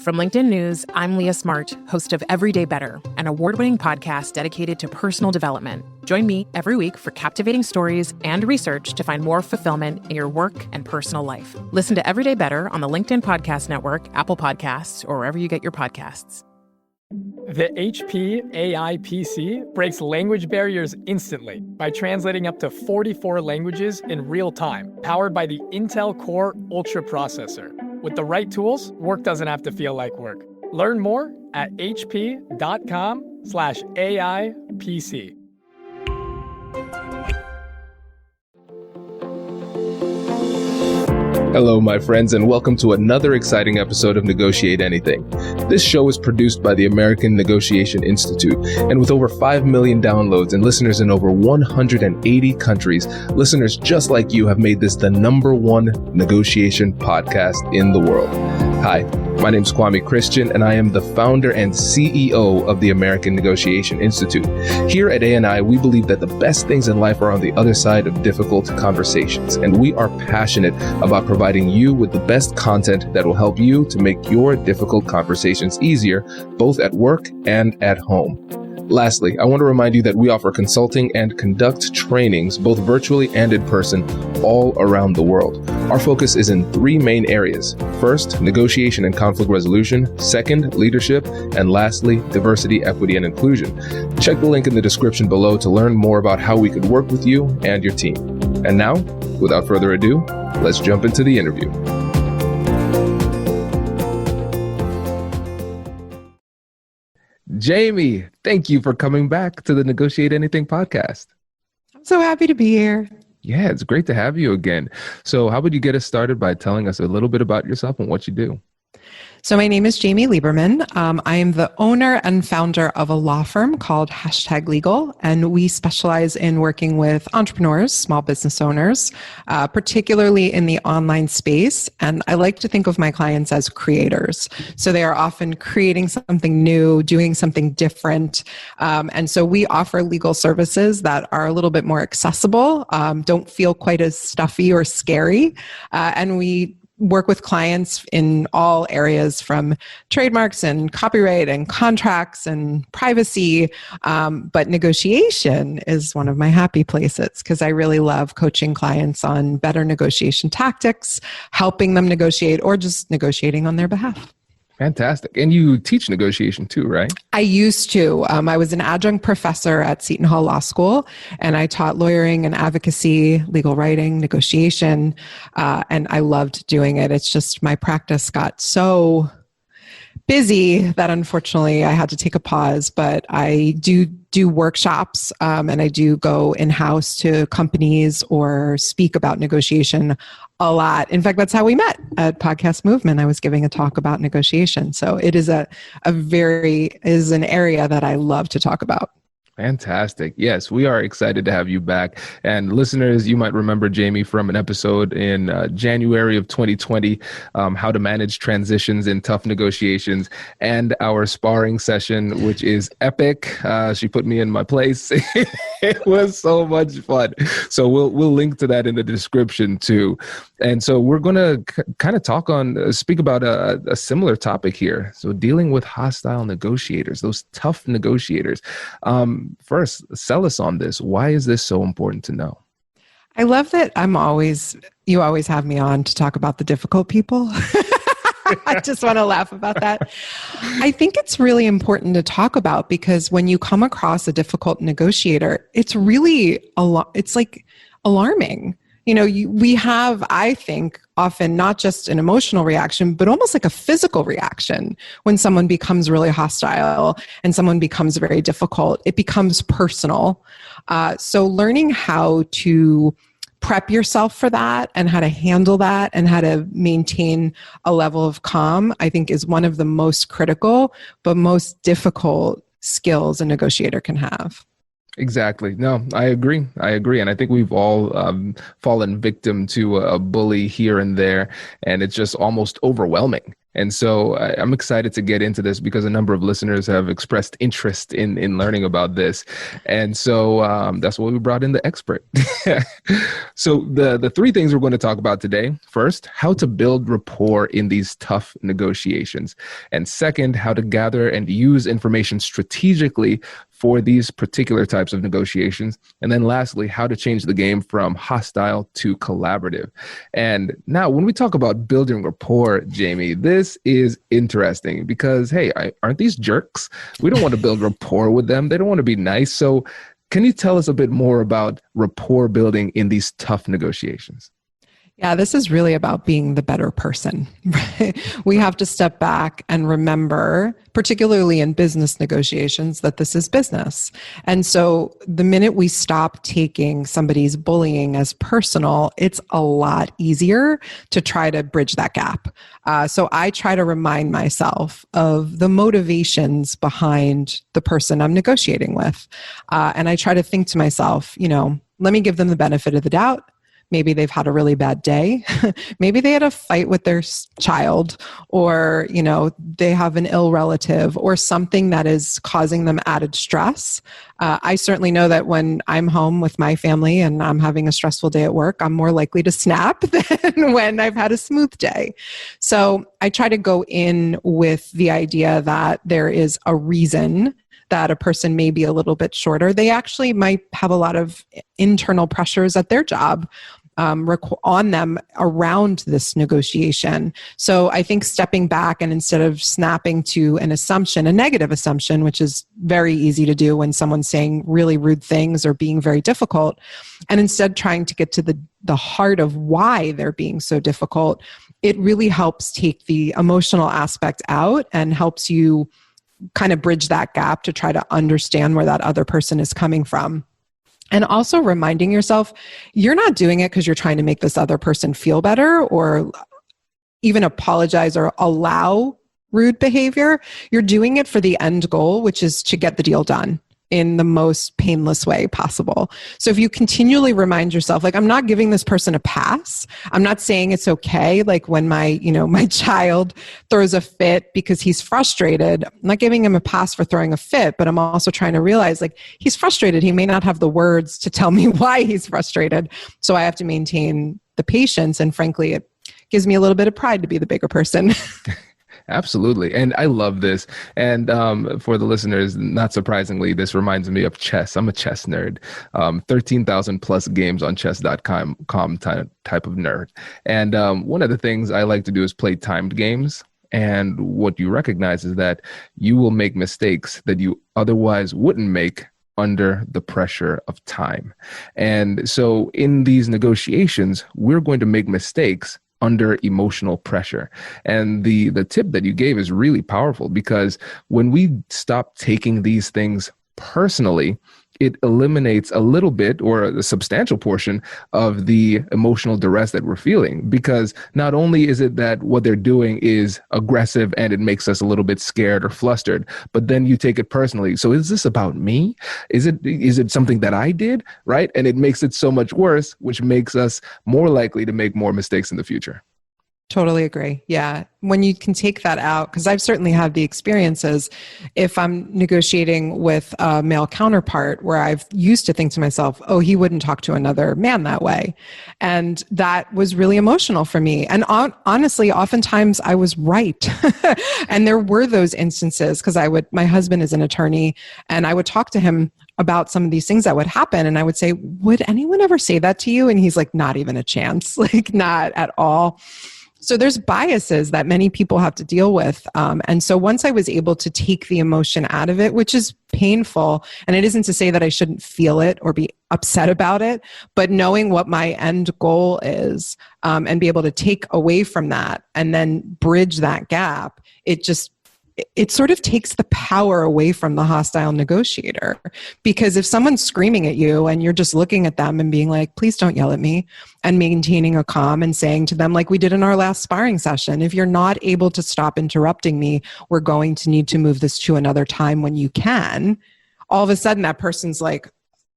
From LinkedIn News, I'm Leah Smart, host of Everyday Better, an award-winning podcast dedicated to personal development. Join me every week for captivating stories and research to find more fulfillment in your work and personal life. Listen to Everyday Better on the LinkedIn Podcast Network, Apple Podcasts, or wherever you get your podcasts. The HP AI PC breaks language barriers instantly by translating up to 44 languages in real time, powered by the Intel Core Ultra processor. With the right tools, work doesn't have to feel like work. Learn more at hp.com/AI PC. Hello, my friends, and welcome to another exciting episode of Negotiate Anything. This show is produced by the American Negotiation Institute, and with over 5 million downloads and listeners in over 180 countries, listeners just like you have made this the #1 negotiation podcast in the world. Hi, my name is Kwame Christian, and I am the founder and CEO of the American Negotiation Institute. Here at ANI, we believe that the best things in life are on the other side of difficult conversations, and we are passionate about providing you with the best content that will help you to make your difficult conversations easier, both at work and at home. Lastly, I want to remind you that we offer consulting and conduct trainings, both virtually and in person, all around the world. Our focus is in 3 main areas. First, negotiation and conflict resolution. Second, leadership. And lastly, diversity, equity, and inclusion. Check the link in the description below to learn more about how we could work with you and your team. And now, without further ado, let's jump into the interview. Jamie, thank you for coming back to the Negotiate Anything podcast. I'm so happy to be here. Yeah, it's great to have you again. So how would you get us started by telling us a little bit about yourself and what you do? So my name is Jamie Lieberman. I am the owner and founder of a law firm called #Legal, and we specialize in working with entrepreneurs, small business owners, particularly in the online space. And I like to think of my clients as creators. So they are often creating something new, doing something different. And so we offer legal services that are a little bit more accessible, don't feel quite as stuffy or scary. And we work with clients in all areas from trademarks and copyright and contracts and privacy. But negotiation is one of my happy places because I really love coaching clients on better negotiation tactics, helping them negotiate, or just negotiating on their behalf. Fantastic. And you teach negotiation too, right? I used to. I was an adjunct professor at Seton Hall Law School, and I taught lawyering and advocacy, legal writing, negotiation, and I loved doing it. It's just my practice got so busy that unfortunately I had to take a pause, but I do workshops and I do go in-house to companies or speak about negotiation a lot. In fact, that's how we met at Podcast Movement. I was giving a talk about negotiation. So it is an area that I love to talk about. Fantastic. Yes, we are excited to have you back. And listeners, you might remember Jamie from an episode in January of 2020, how to manage transitions in tough negotiations, and our sparring session, which is epic. She put me in my place. It was so much fun. So we'll link to that in the description too. And so we're going to kind of speak about a similar topic here. So dealing with hostile negotiators, those tough negotiators. First, sell us on this. Why is this so important to know? I love that you always have me on to talk about the difficult people. I just want to laugh about that. I think it's really important to talk about because when you come across a difficult negotiator, it's really it's like alarming. You know, we have, I think, often not just an emotional reaction, but almost like a physical reaction when someone becomes really hostile and someone becomes very difficult. It becomes personal. So learning how to prep yourself for that and how to handle that and how to maintain a level of calm, I think is one of the most critical, but most difficult skills a negotiator can have. Exactly. No, I agree. And I think we've all fallen victim to a bully here and there, and it's just almost overwhelming. And so I'm excited to get into this because a number of listeners have expressed interest in learning about this. And so that's why we brought in the expert. So the three things we're going to talk about today: first, how to build rapport in these tough negotiations. And second, how to gather and use information strategically for these particular types of negotiations. And then lastly, how to change the game from hostile to collaborative. And now when we talk about building rapport, Jamie, this is interesting because, hey, aren't these jerks? We don't want to build rapport with them. They don't want to be nice. So can you tell us a bit more about rapport building in these tough negotiations? Yeah, this is really about being the better person. Right? We have to step back and remember, particularly in business negotiations, that this is business. And so the minute we stop taking somebody's bullying as personal, it's a lot easier to try to bridge that gap. So I try to remind myself of the motivations behind the person I'm negotiating with. And I try to think to myself, let me give them the benefit of the doubt. Maybe they've had a really bad day. Maybe they had a fight with their child, or, they have an ill relative or something that is causing them added stress. I certainly know that when I'm home with my family and I'm having a stressful day at work, I'm more likely to snap than when I've had a smooth day. So I try to go in with the idea that there is a reason that a person may be a little bit shorter. They actually might have a lot of internal pressures at their job on them around this negotiation. So I think stepping back and instead of snapping to an assumption, a negative assumption, which is very easy to do when someone's saying really rude things or being very difficult, and instead trying to get to the heart of why they're being so difficult, it really helps take the emotional aspect out and helps you kind of bridge that gap to try to understand where that other person is coming from. And also reminding yourself, you're not doing it because you're trying to make this other person feel better or even apologize or allow rude behavior. You're doing it for the end goal, which is to get the deal done in the most painless way possible. So if you continually remind yourself, like, I'm not giving this person a pass. I'm not saying it's okay. Like when my child throws a fit because he's frustrated, I'm not giving him a pass for throwing a fit, but I'm also trying to realize, like, he's frustrated. He may not have the words to tell me why he's frustrated. So I have to maintain the patience. And frankly, it gives me a little bit of pride to be the bigger person. Absolutely. And I love this. And for the listeners, not surprisingly, this reminds me of chess. I'm a chess nerd. 13,000 plus games on chess.com type of nerd. And one of the things I like to do is play timed games. And what you recognize is that you will make mistakes that you otherwise wouldn't make under the pressure of time. And so in these negotiations, we're going to make mistakes under emotional pressure. And the tip that you gave is really powerful because when we stop taking these things personally, it eliminates a little bit or a substantial portion of the emotional duress that we're feeling. Because not only is it that what they're doing is aggressive and it makes us a little bit scared or flustered, but then you take it personally. So is this about me? Is it something that I did? Right? And it makes it so much worse, which makes us more likely to make more mistakes in the future. Totally agree. Yeah. When you can take that out, because I've certainly had the experiences, if I'm negotiating with a male counterpart where I've used to think to myself, oh, he wouldn't talk to another man that way. And that was really emotional for me. And honestly, oftentimes I was right. And there were those instances because my husband is an attorney and I would talk to him about some of these things that would happen. And I would say, would anyone ever say that to you? And he's like, not even a chance, like not at all. So there's biases that many people have to deal with. And so once I was able to take the emotion out of it, which is painful, and it isn't to say that I shouldn't feel it or be upset about it, but knowing what my end goal is and be able to take away from that and then bridge that gap, it sort of takes the power away from the hostile negotiator. Because if someone's screaming at you and you're just looking at them and being like, please don't yell at me, and maintaining a calm and saying to them, like we did in our last sparring session, if you're not able to stop interrupting me, we're going to need to move this to another time when you can. All of a sudden that person's like,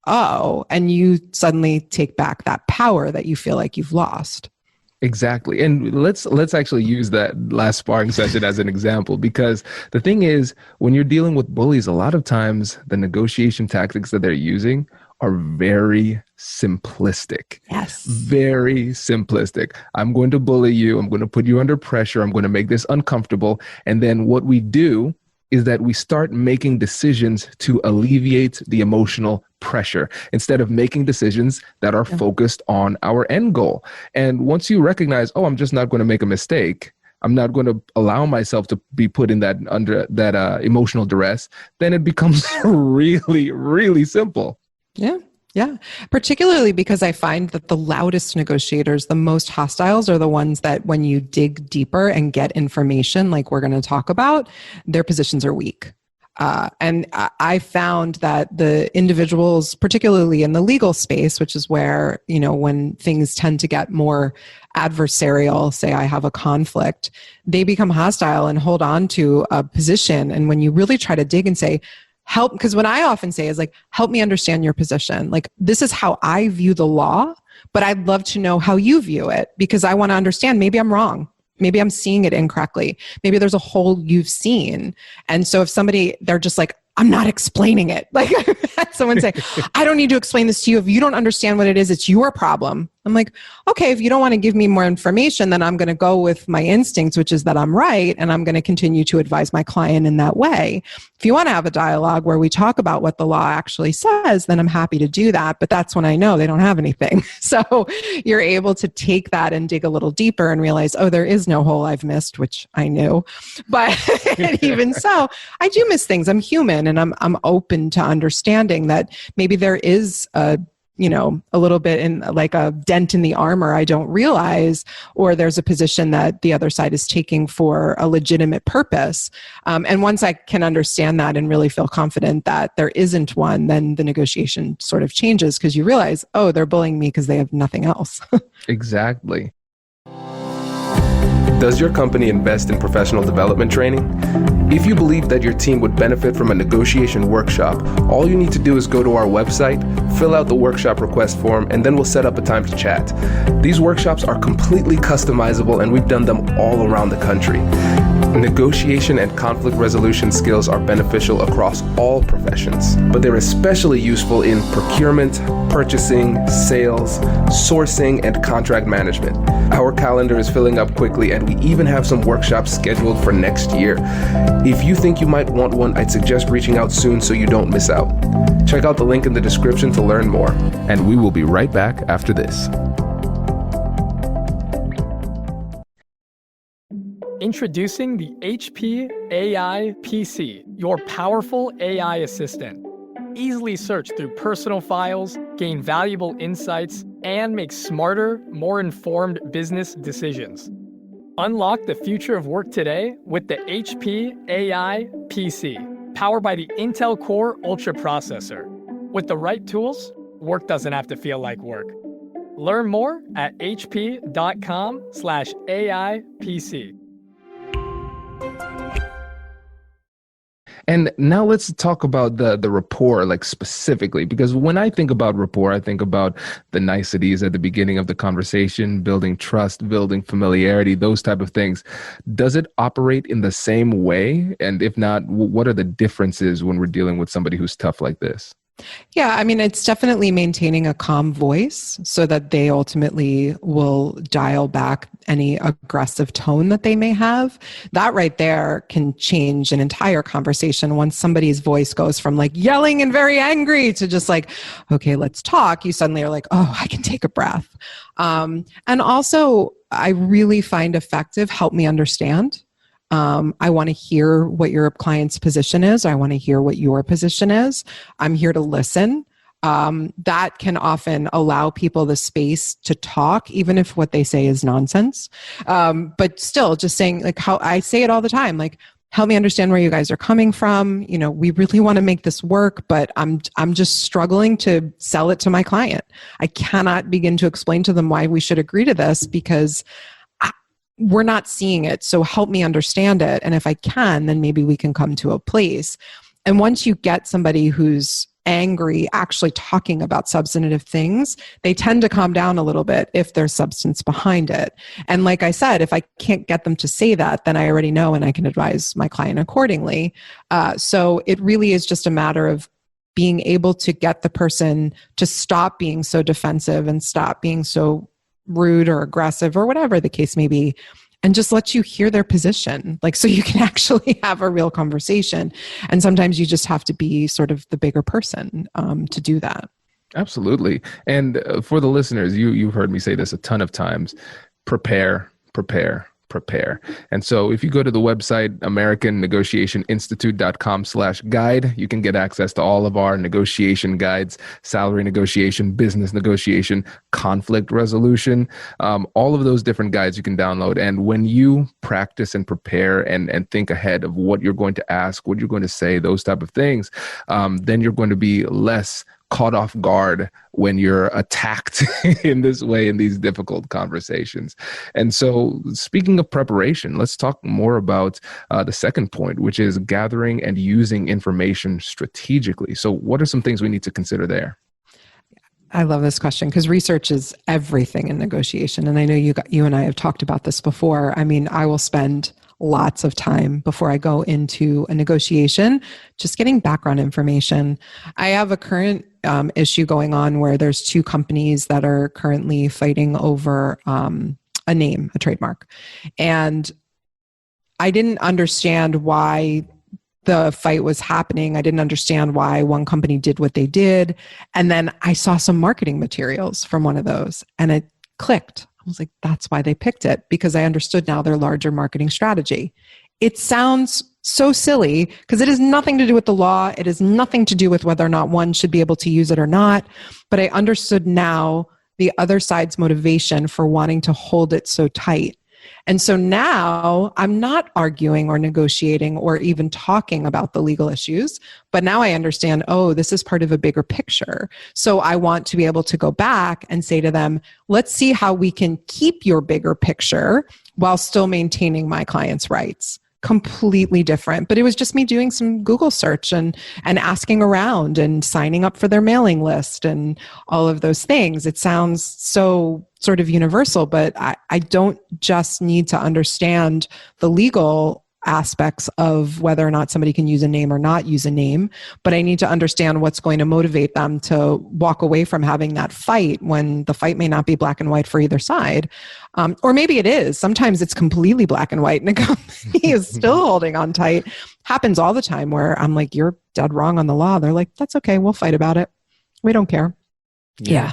oh, and you suddenly take back that power that you feel like you've lost. Exactly. And let's actually use that last sparring session as an example, because the thing is, when you're dealing with bullies, a lot of times the negotiation tactics that they're using are very simplistic. Yes. Very simplistic. I'm going to bully you. I'm going to put you under pressure. I'm going to make this uncomfortable. And then what we do is that we start making decisions to alleviate the emotional pressure instead of making decisions that are focused on our end goal. And once you recognize, oh, I'm just not going to make a mistake, I'm not going to allow myself to be put in that under that emotional duress, then it becomes really, really simple. Yeah. Yeah. Particularly because I find that the loudest negotiators, the most hostiles, are the ones that when you dig deeper and get information like we're going to talk about, their positions are weak. And I found that the individuals, particularly in the legal space, which is where, when things tend to get more adversarial, say I have a conflict, they become hostile and hold on to a position. And when you really try to dig and say, help, because what I often say is like, help me understand your position. Like, this is how I view the law, but I'd love to know how you view it, because I want to understand, maybe I'm wrong. Maybe I'm seeing it incorrectly. Maybe there's a hole you've seen. And so if they're just like, I'm not explaining it. Like I had someone say, I don't need to explain this to you. If you don't understand what it is, it's your problem. I'm like, okay, if you don't want to give me more information, then I'm going to go with my instincts, which is that I'm right. And I'm going to continue to advise my client in that way. If you want to have a dialogue where we talk about what the law actually says, then I'm happy to do that. But that's when I know they don't have anything. So you're able to take that and dig a little deeper and realize, oh, there is no hole I've missed, which I knew. But even so, I do miss things. I'm human, and I'm open to understanding that maybe there is a little bit in like a dent in the armor I don't realize, or there's a position that the other side is taking for a legitimate purpose. And once I can understand that and really feel confident that there isn't one, then the negotiation sort of changes, because you realize, oh, they're bullying me because they have nothing else. Exactly. Does your company invest in professional development training? If you believe that your team would benefit from a negotiation workshop, all you need to do is go to our website, fill out the workshop request form, and then we'll set up a time to chat. These workshops are completely customizable, and we've done them all around the country. Negotiation and conflict resolution skills are beneficial across all professions, but they're especially useful in procurement, purchasing, sales, sourcing, and contract management. Our calendar is filling up quickly, and we even have some workshops scheduled for next year. If you think you might want one, I'd suggest reaching out soon so you don't miss out. Check out the link in the description to learn more, and we will be right back after this. Introducing the HP AI PC, your powerful AI assistant. Easily search through personal files, gain valuable insights, and make smarter, more informed business decisions. Unlock the future of work today with the HP AI PC, powered by the Intel Core Ultra processor. With the right tools, work doesn't have to feel like work. Learn more at hp.com/AIPC. And now let's talk about the rapport, like specifically, because when I think about rapport, I think about the niceties at the beginning of the conversation, building trust, building familiarity, those type of things. Does it operate in the same way? And if not, what are the differences when we're dealing with somebody who's tough like this? Yeah, I mean, it's definitely maintaining a calm voice so that they ultimately will dial back any aggressive tone that they may have. That right there can change an entire conversation. Once somebody's voice goes from like yelling and very angry to just like, okay, let's talk, you suddenly are like, oh, I can take a breath. And also, I really find effective, help me understand. I want to hear what your client's position is. I want to hear what your position is. I'm here to listen. That can often allow people the space to talk, even if what they say is nonsense. But still, just saying, like how I say it all the time, like, help me understand where you guys are coming from. You know, we really want to make this work, but I'm just struggling to sell it to my client. I cannot begin to explain to them why we should agree to this because we're not seeing it. So help me understand it. And if I can, then maybe we can come to a place. And once you get somebody who's angry actually talking about substantive things, they tend to calm down a little bit if there's substance behind it. And like I said, if I can't get them to say that, then I already know and I can advise my client accordingly. So it really is just a matter of being able to get the person to stop being so defensive and stop being so rude or aggressive or whatever the case may be, and just let you hear their position, like, so you can actually have a real conversation. And sometimes you just have to be sort of the bigger person to do that. Absolutely. And for the listeners, you've heard me say this a ton of times: prepare, prepare, prepare. And so if you go to the website, americannegotiationinstitute.com/guide, you can get access to all of our negotiation guides: salary negotiation, business negotiation, conflict resolution, all of those different guides you can download. And when you practice and prepare and think ahead of what you're going to ask, what you're going to say, those type of things, then you're going to be less caught off guard when you're attacked in this way in these difficult conversations. And so, speaking of preparation, let's talk more about the second point, which is gathering and using information strategically. So what are some things we need to consider there? I love this question because research is everything in negotiation. And I know you and I have talked about this before. I mean, I will spend lots of time before I go into a negotiation just getting background information. I have a current issue going on where there's two companies that are currently fighting over a name, a trademark. And I didn't understand why the fight was happening. I didn't understand why one company did what they did. And then I saw some marketing materials from one of those and it clicked. I was like, that's why they picked it, because I understood now their larger marketing strategy. It sounds so silly because it has nothing to do with the law. It has nothing to do with whether or not one should be able to use it or not. But I understood now the other side's motivation for wanting to hold it so tight. And so now I'm not arguing or negotiating or even talking about the legal issues, but now I understand, oh, this is part of a bigger picture. So I want to be able to go back and say to them, let's see how we can keep your bigger picture while still maintaining my client's rights. Completely different. But it was just me doing some Google search and asking around and signing up for their mailing list and all of those things. It sounds so sort of universal, but I don't just need to understand the legal aspects of whether or not somebody can use a name or not use a name, but I need to understand what's going to motivate them to walk away from having that fight when the fight may not be black and white for either side. Or maybe it is. Sometimes it's completely black and white and a company is still holding on tight. Happens all the time where I'm like, you're dead wrong on the law. They're like, that's okay. We'll fight about it. We don't care. Yeah.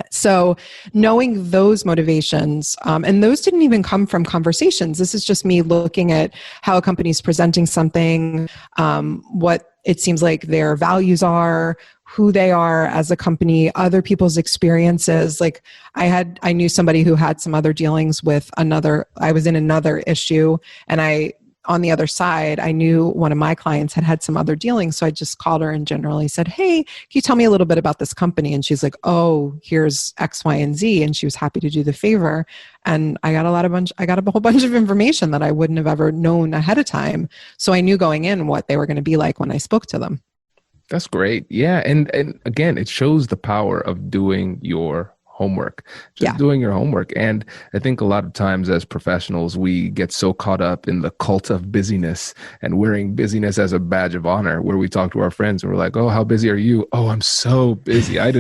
So knowing those motivations, and those didn't even come from conversations. This is just me looking at how a company is presenting something, what it seems like their values are, who they are as a company, other people's experiences. Like I knew somebody who had some other dealings with I was in another issue, and on the other side, I knew one of my clients had some other dealings. So I just called her and generally said, hey, can you tell me a little bit about this company? And she's like, oh, here's X, Y, and Z. And she was happy to do the favor. And I got a whole bunch of information that I wouldn't have ever known ahead of time. So I knew going in what they were going to be like when I spoke to them. That's great. Yeah. And again, it shows the power of doing your homework, doing your homework. And I think a lot of times as professionals, we get so caught up in the cult of busyness and wearing busyness as a badge of honor, where we talk to our friends and we're like, oh, how busy are you? Oh, I'm so busy. I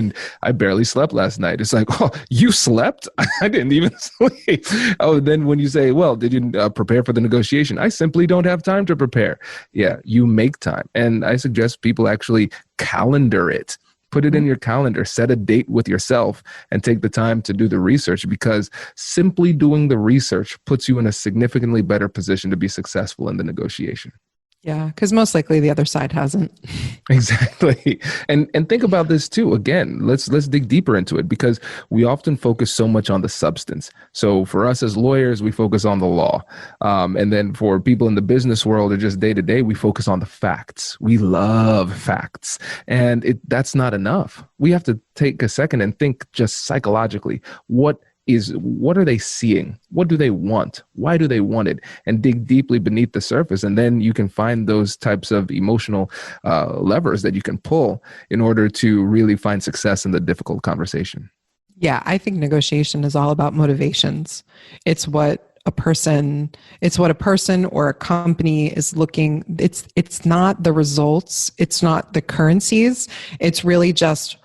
barely slept last night. It's like, oh, you slept? I didn't even sleep. Oh, then when you say, well, did you prepare for the negotiation? I simply don't have time to prepare. Yeah, you make time. And I suggest people actually calendar it. Put it in your calendar, set a date with yourself, and take the time to do the research, because simply doing the research puts you in a significantly better position to be successful in the negotiation. Yeah, because most likely the other side hasn't. Exactly. And think about this too. Again, let's dig deeper into it, because we often focus so much on the substance. So for us as lawyers, we focus on the law. And then for people in the business world or just day to day, we focus on the facts. We love facts. And that's not enough. We have to take a second and think just psychologically, what is what are they seeing? What do they want? Why do they want it? And dig deeply beneath the surface. And then you can find those types of emotional levers that you can pull in order to really find success in the difficult conversation. Yeah, I think negotiation is all about motivations. It's what a person or a company is looking. It's not the results. It's not the currencies. It's really just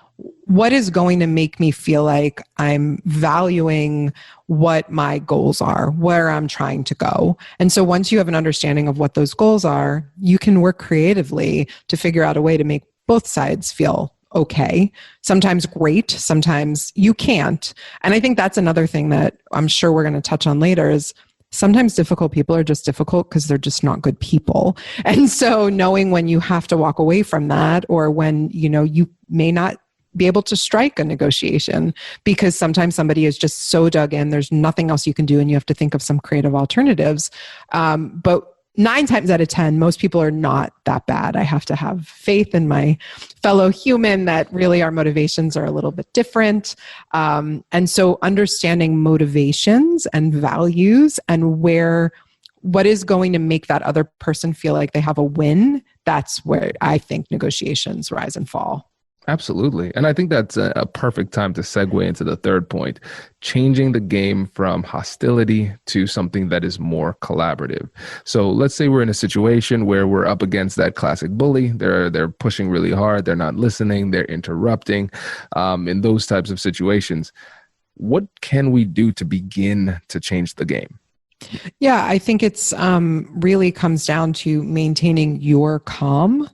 what is going to make me feel like I'm valuing what my goals are, where I'm trying to go. And so once you have an understanding of what those goals are, you can work creatively to figure out a way to make both sides feel okay. Sometimes great, sometimes you can't. And I think that's another thing that I'm sure we're going to touch on later is sometimes difficult people are just difficult because they're just not good people. And so knowing when you have to walk away from that, or when, you may not be able to strike a negotiation because sometimes somebody is just so dug in, there's nothing else you can do and you have to think of some creative alternatives. But 9 times out of 10, most people are not that bad. I have to have faith in my fellow human that really our motivations are a little bit different. And so understanding motivations and values and what is going to make that other person feel like they have a win, that's where I think negotiations rise and fall. Absolutely. And I think that's a perfect time to segue into the third point, changing the game from hostility to something that is more collaborative. So let's say we're in a situation where we're up against that classic bully. They're pushing really hard. They're not listening. They're interrupting. In those types of situations, what can we do to begin to change the game? Yeah, I think it's really comes down to maintaining your calm,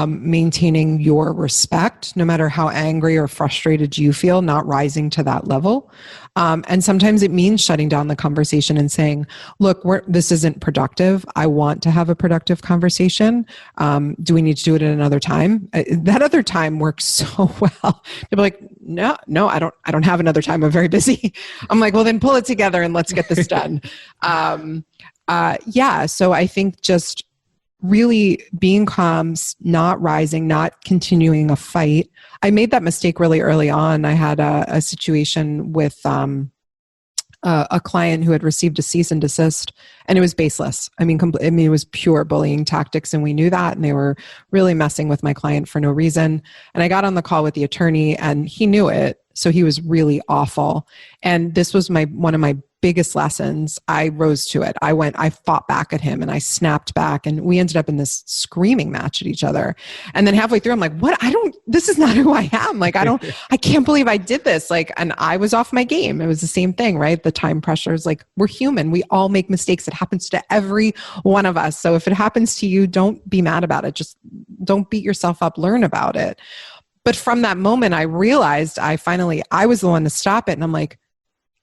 maintaining your respect, no matter how angry or frustrated you feel, not rising to that level. And sometimes it means shutting down the conversation and saying, look, this isn't productive. I want to have a productive conversation. Do we need to do it at another time? That other time works so well. People are like, no, I don't have another time. I'm very busy. I'm like, well, then pull it together and let's get this done. So I think just really being calm, not rising, not continuing a fight. I made that mistake really early on. I had a situation with a client who had received a cease and desist, and it was baseless. It was pure bullying tactics, and we knew that, and they were really messing with my client for no reason. And I got on the call with the attorney, and he knew it, so he was really awful. And this was one of my biggest lessons. I rose to it. I fought back at him and I snapped back, and we ended up in this screaming match at each other. And then halfway through, I'm like, what? This is not who I am. Like, I can't believe I did this. Like, and I was off my game. It was the same thing, right? The time pressures, like, we're human. We all make mistakes. It happens to every one of us. So if it happens to you, don't be mad about it. Just don't beat yourself up, learn about it. But from that moment, I realized I was the one to stop it. And I'm like,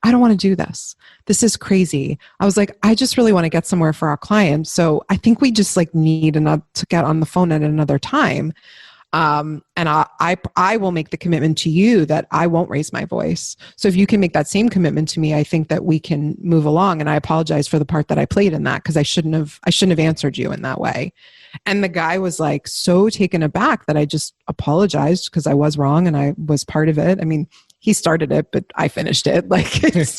I don't want to do this. This is crazy. I was like, I just really want to get somewhere for our client. So I think we just need to get on the phone at another time. And I will make the commitment to you that I won't raise my voice. So if you can make that same commitment to me, I think that we can move along. And I apologize for the part that I played in that, because I shouldn't have answered you in that way. And the guy was like so taken aback that I just apologized because I was wrong and I was part of it. I mean, he started it, but I finished it. Like, it's,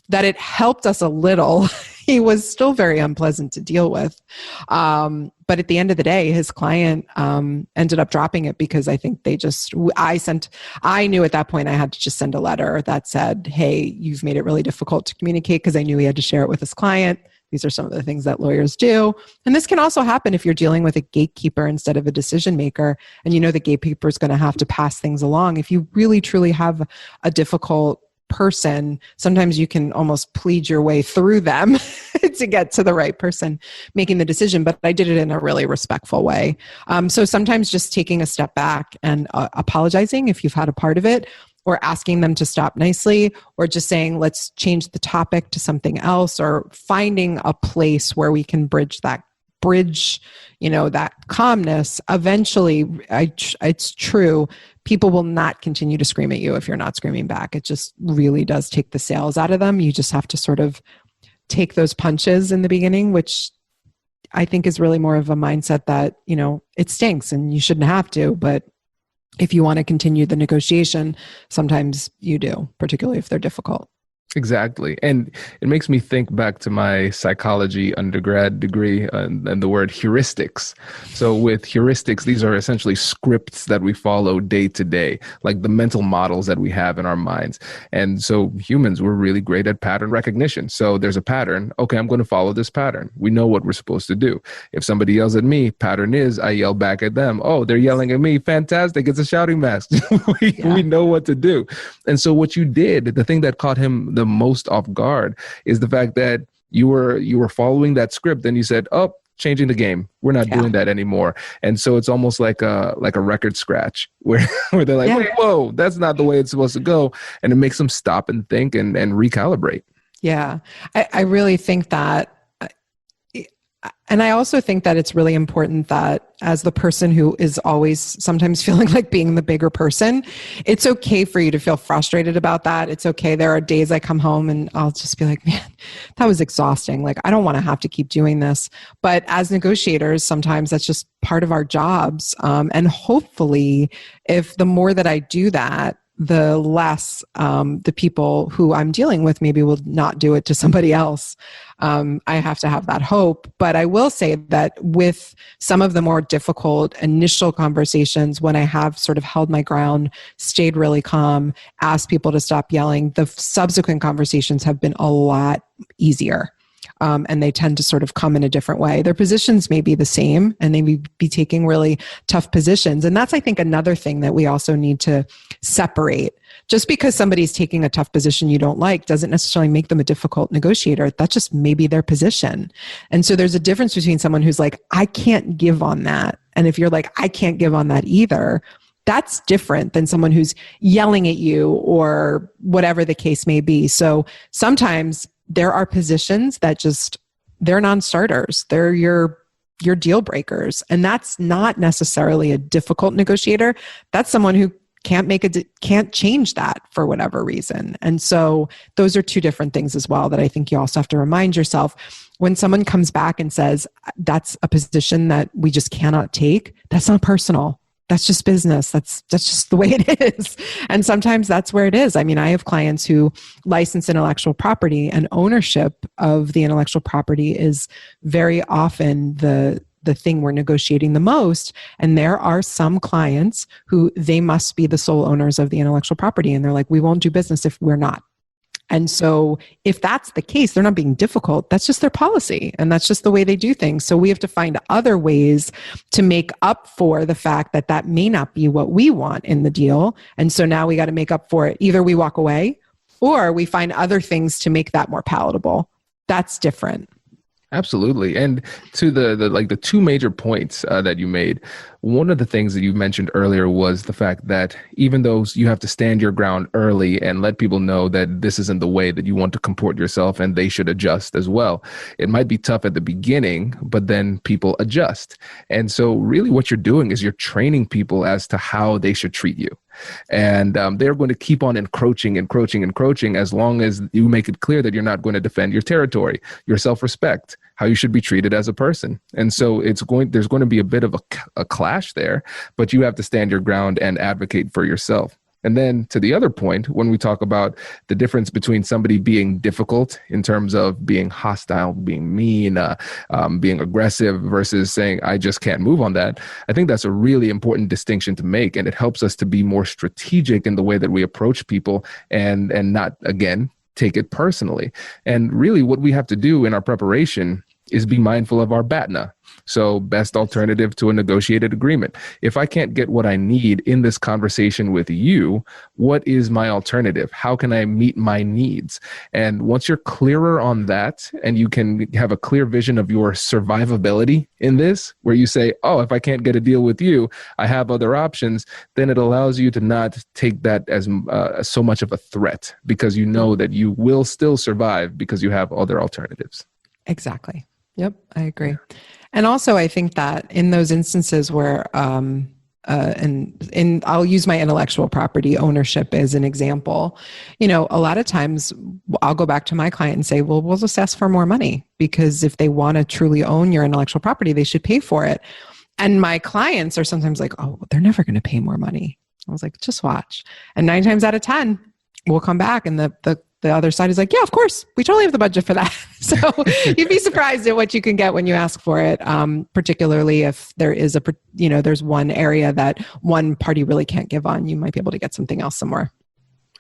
that it helped us a little. He was still very unpleasant to deal with. But at the end of the day, his client ended up dropping it because I think I knew at that point I had to just send a letter that said, hey, you've made it really difficult to communicate, because I knew he had to share it with his client. These are some of the things that lawyers do. And this can also happen if you're dealing with a gatekeeper instead of a decision maker. And the gatekeeper is going to have to pass things along. If you really, truly have a difficult person, sometimes you can almost plead your way through them to get to the right person making the decision. But I did it in a really respectful way. So sometimes just taking a step back and apologizing if you've had a part of it, or asking them to stop nicely, or just saying, let's change the topic to something else, or finding a place where we can bridge that calmness. Eventually, it's true, people will not continue to scream at you if you're not screaming back. It just really does take the sails out of them. You just have to sort of take those punches in the beginning, which I think is really more of a mindset that, it stinks and you shouldn't have to, but if you want to continue the negotiation, sometimes you do, particularly if they're difficult. Exactly. And it makes me think back to my psychology undergrad degree and the word heuristics. So with heuristics, these are essentially scripts that we follow day to day, like the mental models that we have in our minds. And so humans, we're really great at pattern recognition. So there's a pattern. Okay, I'm going to follow this pattern. We know what we're supposed to do. If somebody yells at me, pattern is I yell back at them. Oh, they're yelling at me. Fantastic. It's a shouting match. We know what to do. And so what you did, the thing that caught him the most off guard is the fact that you were following that script and you said, oh, changing the game. We're not doing that anymore. And so it's almost like a record scratch where they're like, wait, whoa, that's not the way it's supposed to go. And it makes them stop and think and recalibrate. Yeah. I really think that. And I also think that it's really important that as the person who is always sometimes feeling like being the bigger person, it's okay for you to feel frustrated about that. It's okay. There are days I come home and I'll just be like, man, that was exhausting. Like, I don't want to have to keep doing this. But as negotiators, sometimes that's just part of our jobs. And hopefully, if the more that I do that, the less the people who I'm dealing with maybe will not do it to somebody else. I have to have that hope. But I will say that with some of the more difficult initial conversations, when I have sort of held my ground, stayed really calm, asked people to stop yelling, the subsequent conversations have been a lot easier. And they tend to sort of come in a different way. Their positions may be the same and they may be taking really tough positions. And that's, I think, another thing that we also need to separate. Just because somebody's taking a tough position you don't like doesn't necessarily make them a difficult negotiator. That's just maybe their position. And so there's a difference between someone who's like, I can't give on that. And if you're like, I can't give on that either, that's different than someone who's yelling at you or whatever the case may be. So sometimes there are positions that just, they're non-starters. They're your deal breakers. And that's not necessarily a difficult negotiator. That's someone who can't change that for whatever reason. And so those are two different things as well that I think you also have to remind yourself. When someone comes back and says, that's a position that we just cannot take, that's not personal. That's just business. That's just the way it is. And sometimes that's where it is. I mean, I have clients who license intellectual property, and ownership of the intellectual property is very often the thing we're negotiating the most. And there are some clients who they must be the sole owners of the intellectual property. And they're like, we won't do business if we're not. And so if that's the case, they're not being difficult. That's just their policy. And that's just the way they do things. So we have to find other ways to make up for the fact that that may not be what we want in the deal. And so now we got to make up for it. Either we walk away or we find other things to make that more palatable. That's different. Absolutely. And to the two major points that you made, one of the things that you mentioned earlier was the fact that even though you have to stand your ground early and let people know that this isn't the way that you want to comport yourself and they should adjust as well. It might be tough at the beginning, but then people adjust. And so really what you're doing is you're training people as to how they should treat you. And they're going to keep on encroaching as long as you make it clear that you're not going to defend your territory, your self-respect, how you should be treated as a person. And so there's going to be a bit of a clash there, but you have to stand your ground and advocate for yourself. And then to the other point, when we talk about the difference between somebody being difficult in terms of being hostile, being mean, being aggressive versus saying, I just can't move on that, I think that's a really important distinction to make. And it helps us to be more strategic in the way that we approach people and not, again, take it personally. And really what we have to do in our preparation is be mindful of our BATNA. So best alternative to a negotiated agreement. If I can't get what I need in this conversation with you, what is my alternative? How can I meet my needs? And once you're clearer on that and you can have a clear vision of your survivability in this, where you say, oh, if I can't get a deal with you, I have other options, then it allows you to not take that as so much of a threat because you know that you will still survive because you have other alternatives. Exactly. Yep, I agree. And also, I think that in those instances where, and I'll use my intellectual property ownership as an example, a lot of times I'll go back to my client and say, well, we'll just ask for more money because if they want to truly own your intellectual property, they should pay for it. And my clients are sometimes like, oh, they're never going to pay more money. I was like, just watch. And 9 times out of 10, we'll come back and the other side is like, yeah, of course, we totally have the budget for that. So you'd be surprised at what you can get when you ask for it, particularly if there is there's one area that one party really can't give on, you might be able to get something else somewhere.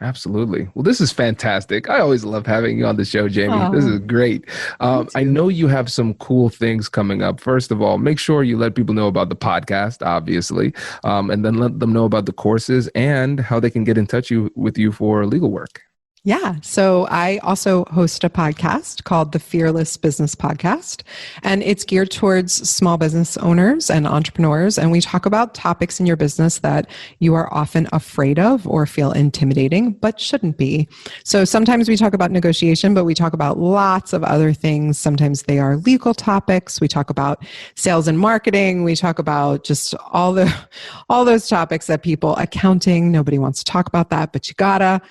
Absolutely. Well, this is fantastic. I always love having you on the show, Jamie. This is great. I know you have some cool things coming up. First of all, make sure you let people know about the podcast, obviously, and then let them know about the courses and how they can get in touch with you for legal work. Yeah. So I also host a podcast called the Fearless Business Podcast, and it's geared towards small business owners and entrepreneurs. And we talk about topics in your business that you are often afraid of or feel intimidating, but shouldn't be. So sometimes we talk about negotiation, but we talk about lots of other things. Sometimes they are legal topics. We talk about sales and marketing. We talk about just all those topics that accounting, nobody wants to talk about that, but you gotta.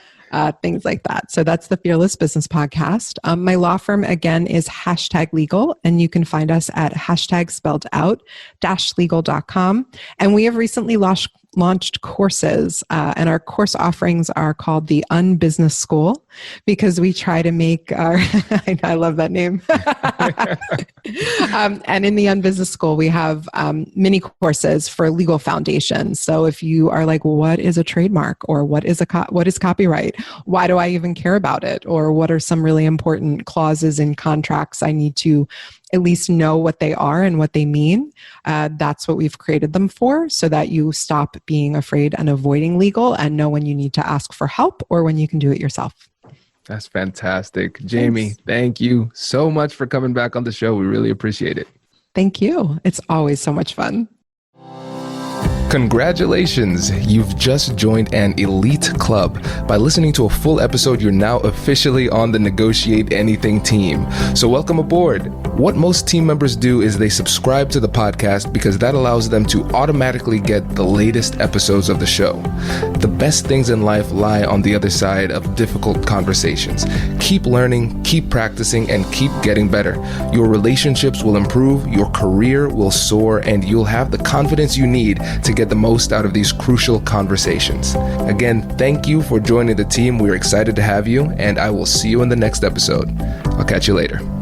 Things like that. So that's the Fearless Business Podcast. My law firm, again, is #legal, and you can find us at #legal.com. And we have recently launched courses, and our course offerings are called the Unbusiness School, because we try to make our, I love that name. And in the Unbusiness School, we have mini courses for legal foundations. So if you are like, well, what is a trademark, or what is copyright? Why do I even care about it? Or what are some really important clauses in contracts I need to at least know what they are and what they mean? That's what we've created them for, so that you stop being afraid and avoiding legal and know when you need to ask for help or when you can do it yourself. That's fantastic. Jamie, Thank you so much for coming back on the show. We really appreciate it. Thank you. It's always so much fun. Congratulations! You've just joined an elite club. By listening to a full episode, you're now officially on the Negotiate Anything team. So welcome aboard. What most team members do is they subscribe to the podcast because that allows them to automatically get the latest episodes of the show. The best things in life lie on the other side of difficult conversations. Keep learning, keep practicing, and keep getting better. Your relationships will improve, your career will soar, and you'll have the confidence you need to get the most out of these crucial conversations. Again, thank you for joining the team. We're excited to have you, and I will see you in the next episode. I'll catch you later.